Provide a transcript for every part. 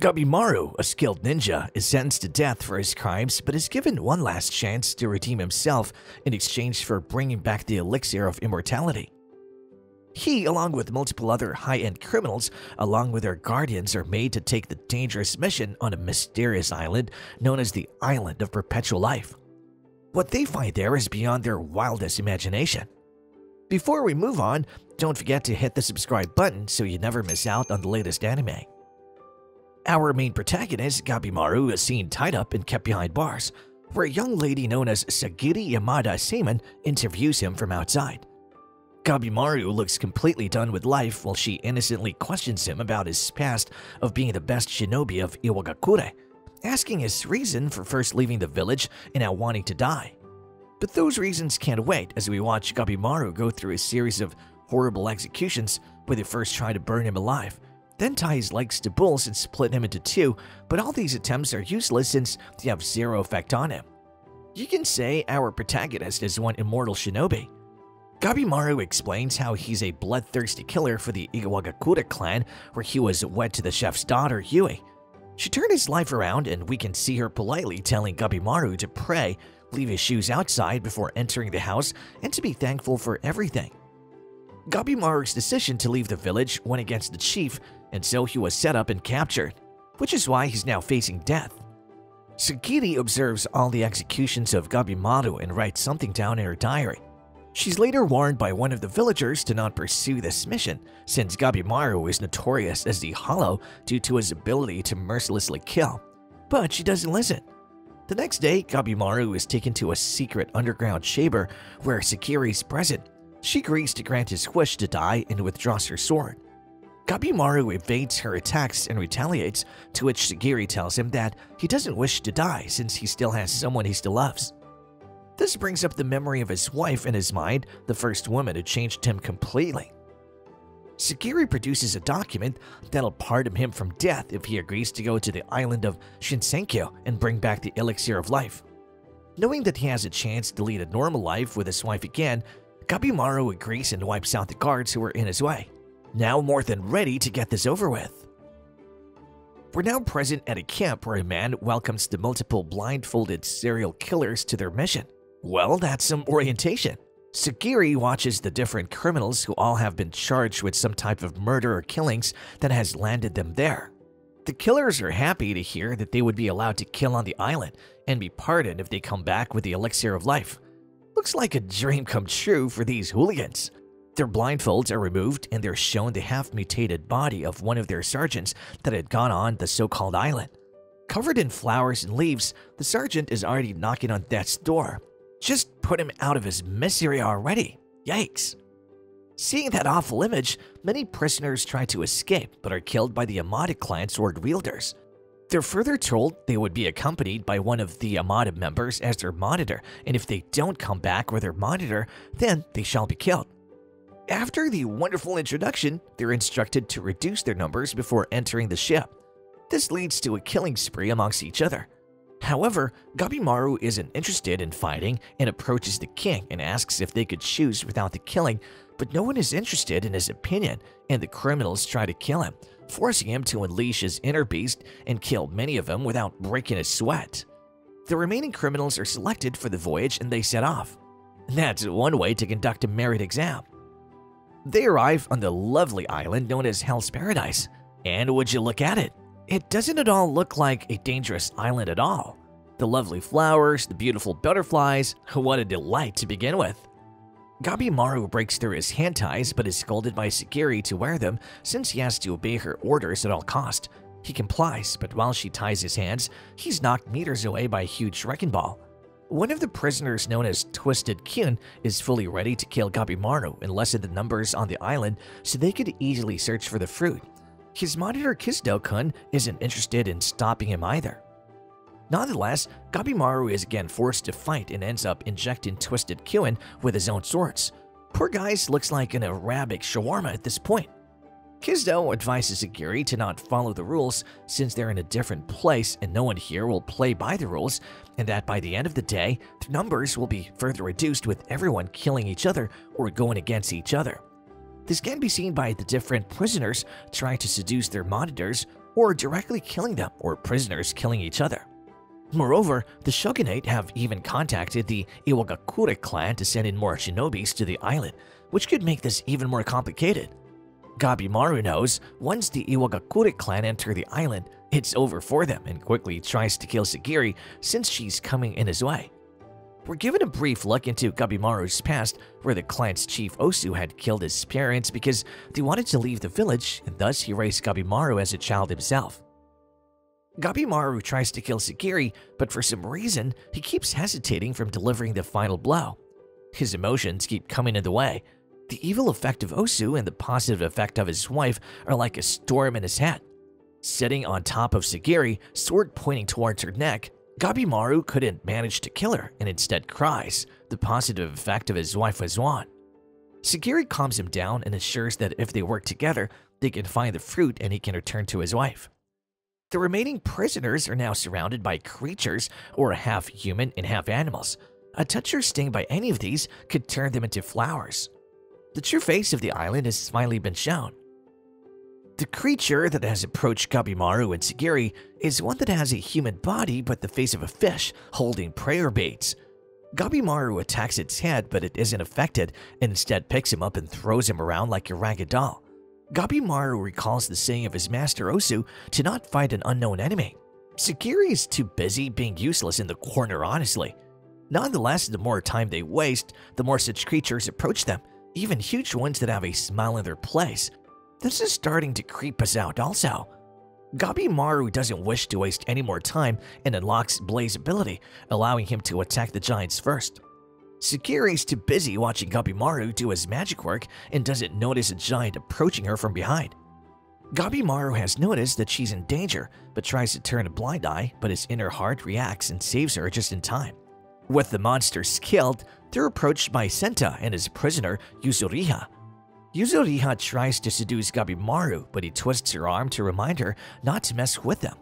Gabimaru, a skilled ninja, is sentenced to death for his crimes but is given one last chance to redeem himself in exchange for bringing back the elixir of immortality. He, along with multiple other high-end criminals, along with their guardians, are made to take the dangerous mission on a mysterious island known as the Island of Perpetual Life. What they find there is beyond their wildest imagination. Before we move on, don't forget to hit the subscribe button so you never miss out on the latest anime. Our main protagonist, Gabimaru, is seen tied up and kept behind bars, where a young lady known as Sagiri Yamada Seaman interviews him from outside. Gabimaru looks completely done with life while she innocently questions him about his past of being the best shinobi of Iwagakure, asking his reason for first leaving the village and now wanting to die. But those reasons can't wait as we watch Gabimaru go through a series of horrible executions where they first try to burn him alive, then tie his legs to bulls and split him into two, but all these attempts are useless since they have zero effect on him. You can say our protagonist is one immortal shinobi. Gabimaru explains how he's a bloodthirsty killer for the Iwagakure clan where he was wed to the chef's daughter, Yui. She turned his life around and we can see her politely telling Gabimaru to pray, leave his shoes outside before entering the house, and to be thankful for everything. Gabimaru's decision to leave the village went against the chief, and so he was set up and captured, which is why he's now facing death. Sagiri observes all the executions of Gabimaru and writes something down in her diary. She's later warned by one of the villagers to not pursue this mission, since Gabimaru is notorious as the Hollow due to his ability to mercilessly kill. But she doesn't listen. The next day, Gabimaru is taken to a secret underground chamber where Sagiri's present. She agrees to grant his wish to die and withdraws her sword. Gabimaru evades her attacks and retaliates, to which Sagiri tells him that he doesn't wish to die since he still has someone he still loves. This brings up the memory of his wife in his mind, the first woman who changed him completely. Sagiri produces a document that'll pardon him from death if he agrees to go to the island of Shinsenkyo and bring back the elixir of life. Knowing that he has a chance to lead a normal life with his wife again, Gabimaru agrees and wipes out the guards who were in his way, now more than ready to get this over with. We're now present at a camp where a man welcomes the multiple blindfolded serial killers to their mission. Well, that's some orientation. Sagiri watches the different criminals who all have been charged with some type of murder or killings that has landed them there. The killers are happy to hear that they would be allowed to kill on the island and be pardoned if they come back with the elixir of life. Looks like a dream come true for these hooligans. Their blindfolds are removed and they're shown the half-mutated body of one of their sergeants that had gone on the so-called island. Covered in flowers and leaves, the sergeant is already knocking on death's door. Just put him out of his misery already. Yikes. Seeing that awful image, many prisoners try to escape but are killed by the Yamada clan sword wielders. They're further told they would be accompanied by one of the Yamada members as their monitor, and if they don't come back with their monitor, then they shall be killed. After the wonderful introduction, they're instructed to reduce their numbers before entering the ship. This leads to a killing spree amongst each other. However, Gabimaru isn't interested in fighting and approaches the king and asks if they could choose without the killing, but no one is interested in his opinion, and the criminals try to kill him, forcing him to unleash his inner beast and kill many of them without breaking a sweat. The remaining criminals are selected for the voyage and they set off. That's one way to conduct a merit exam. They arrive on the lovely island known as Hell's Paradise, and would you look at it? It doesn't at all look like a dangerous island at all. The lovely flowers, the beautiful butterflies, what a delight to begin with. Gabimaru breaks through his hand ties but is scolded by Sagiri to wear them since he has to obey her orders at all cost. He complies, but while she ties his hands, he's knocked meters away by a huge wrecking ball. One of the prisoners known as Twisted Kyun is fully ready to kill Gabimaru and lessen the numbers on the island so they could easily search for the fruit. His monitor Kisto-kun isn't interested in stopping him either. Nonetheless, Gabimaru is again forced to fight and ends up injecting Twisted Kyun with his own swords. Poor guy looks like an Arabic shawarma at this point. Kisto advises Sagiri to not follow the rules since they're in a different place and no one here will play by the rules, and that by the end of the day, the numbers will be further reduced with everyone killing each other or going against each other. This can be seen by the different prisoners trying to seduce their monitors or directly killing them, or prisoners killing each other. Moreover, the shogunate have even contacted the Iwagakure clan to send in more shinobis to the island, which could make this even more complicated. Gabimaru knows once the Iwagakure clan enter the island, it's over for them and quickly tries to kill Sagiri since she's coming in his way. We're given a brief look into Gabimaru's past, where the clan's chief Osu had killed his parents because they wanted to leave the village, and thus he raised Gabimaru as a child himself. Gabimaru tries to kill Sagiri, but for some reason, he keeps hesitating from delivering the final blow. His emotions keep coming in the way. The evil effect of Osu and the positive effect of his wife are like a storm in his head. Sitting on top of Sagiri, sword pointing towards her neck, Gabimaru couldn't manage to kill her and instead cries. The positive effect of his wife was won. Sagiri calms him down and assures that if they work together, they can find the fruit and he can return to his wife. The remaining prisoners are now surrounded by creatures or half human and half animals. A touch or sting by any of these could turn them into flowers. The true face of the island has finally been shown. The creature that has approached Gabimaru and Sagiri is one that has a human body but the face of a fish holding prayer beads. Gabimaru attacks its head, but it isn't affected and instead picks him up and throws him around like a ragged doll. Gabimaru recalls the saying of his master Osu to not fight an unknown enemy. Sagiri is too busy being useless in the corner, honestly. Nonetheless, the more time they waste, the more such creatures approach them, even huge ones that have a smile in their place. This is starting to creep us out also. Gabimaru doesn't wish to waste any more time and unlocks Blaze ability, allowing him to attack the giants first. Sagiri is too busy watching Gabimaru do his magic work and doesn't notice a giant approaching her from behind. Gabimaru has noticed that she's in danger, but tries to turn a blind eye, but his inner heart reacts and saves her just in time. With the monsters killed, they're approached by Senta and his prisoner, Yuzuriha. Yuzuriha tries to seduce Gabimaru, but he twists her arm to remind her not to mess with them.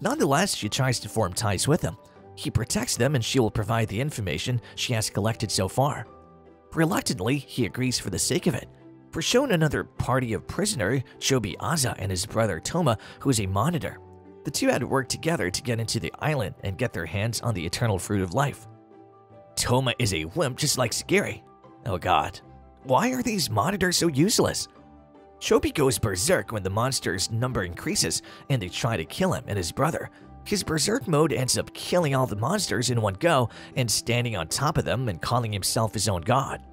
Nonetheless, she tries to form ties with him. He protects them and she will provide the information she has collected so far. Reluctantly, he agrees for the sake of it. We're shown another party of prisoner, Chobi Aza and his brother Toma, who is a monitor. The two had worked together to get into the island and get their hands on the eternal fruit of life. Toma is a wimp just like Sagiri. Oh god. Why are these monitors so useless? Chobi goes berserk when the monster's number increases and they try to kill him and his brother. His berserk mode ends up killing all the monsters in one go and standing on top of them and calling himself his own god.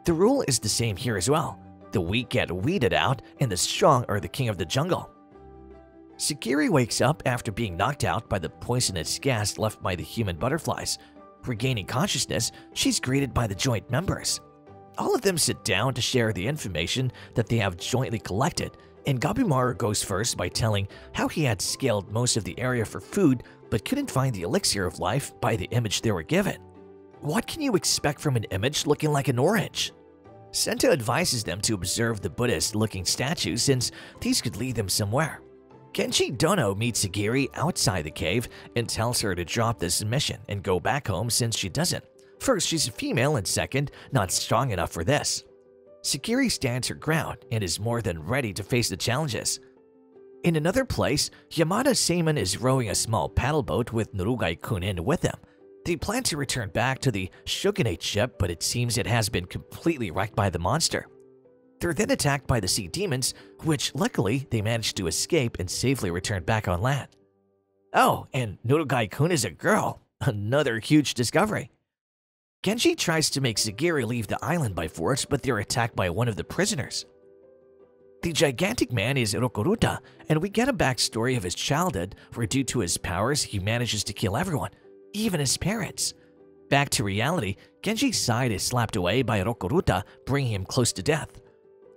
The rule is the same here as well. The weak get weeded out and the strong are the king of the jungle. Sagiri wakes up after being knocked out by the poisonous gas left by the human butterflies. Regaining consciousness, she's greeted by the joint members. All of them sit down to share the information that they have jointly collected, and Gabimaru goes first by telling how he had scaled most of the area for food but couldn't find the elixir of life by the image they were given. What can you expect from an image looking like an orange? Senta advises them to observe the Buddhist-looking statues since these could lead them somewhere. Genji Dono meets Sagiri outside the cave and tells her to drop this mission and go back home since she doesn't. First, she's a female, and second, not strong enough for this. Sagiri stands her ground and is more than ready to face the challenges. In another place, Yamada Seiman is rowing a small paddle boat with Nurugai Kunin with him. They plan to return back to the shogunate ship, but it seems it has been completely wrecked by the monster. They're then attacked by the sea demons, which luckily they managed to escape and safely return back on land. Oh, and Nurugai-kun is a girl. Another huge discovery. Genji tries to make Sagiri leave the island by force, but they're attacked by one of the prisoners. The gigantic man is Rokuruta, and we get a backstory of his childhood where due to his powers he manages to kill everyone, even his parents. Back to reality, Genji's side is slapped away by Rokuruta, bringing him close to death.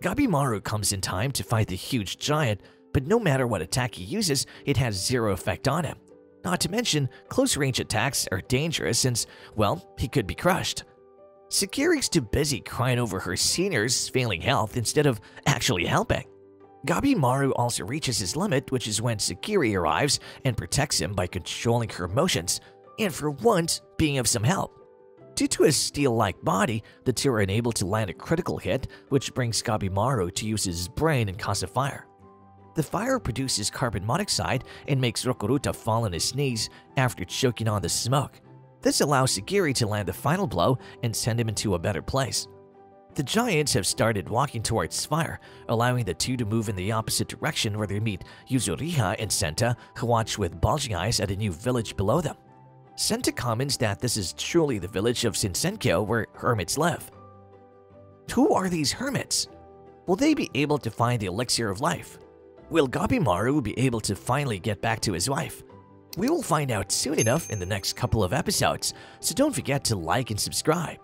Gabimaru comes in time to fight the huge giant, but no matter what attack he uses, it has zero effect on him. Not to mention, close-range attacks are dangerous since, well, he could be crushed. Sagiri's too busy crying over her senior's failing health instead of actually helping. Gabimaru also reaches his limit, which is when Sagiri arrives and protects him by controlling her emotions, and for once, being of some help. Due to his steel-like body, the two are unable to land a critical hit, which brings Gabimaru to use his brain and cause a fire. The fire produces carbon monoxide and makes Rokuruta fall on his knees after choking on the smoke. This allows Sagiri to land the final blow and send him into a better place. The giants have started walking towards fire, allowing the two to move in the opposite direction where they meet Yuzuriha and Senta, who watch with bulging eyes at a new village below them. Senta comments that this is truly the village of Shinsenkyo where hermits live. Who are these hermits? Will they be able to find the elixir of life? Will Gabimaru be able to finally get back to his wife? We will find out soon enough in the next couple of episodes, so don't forget to like and subscribe.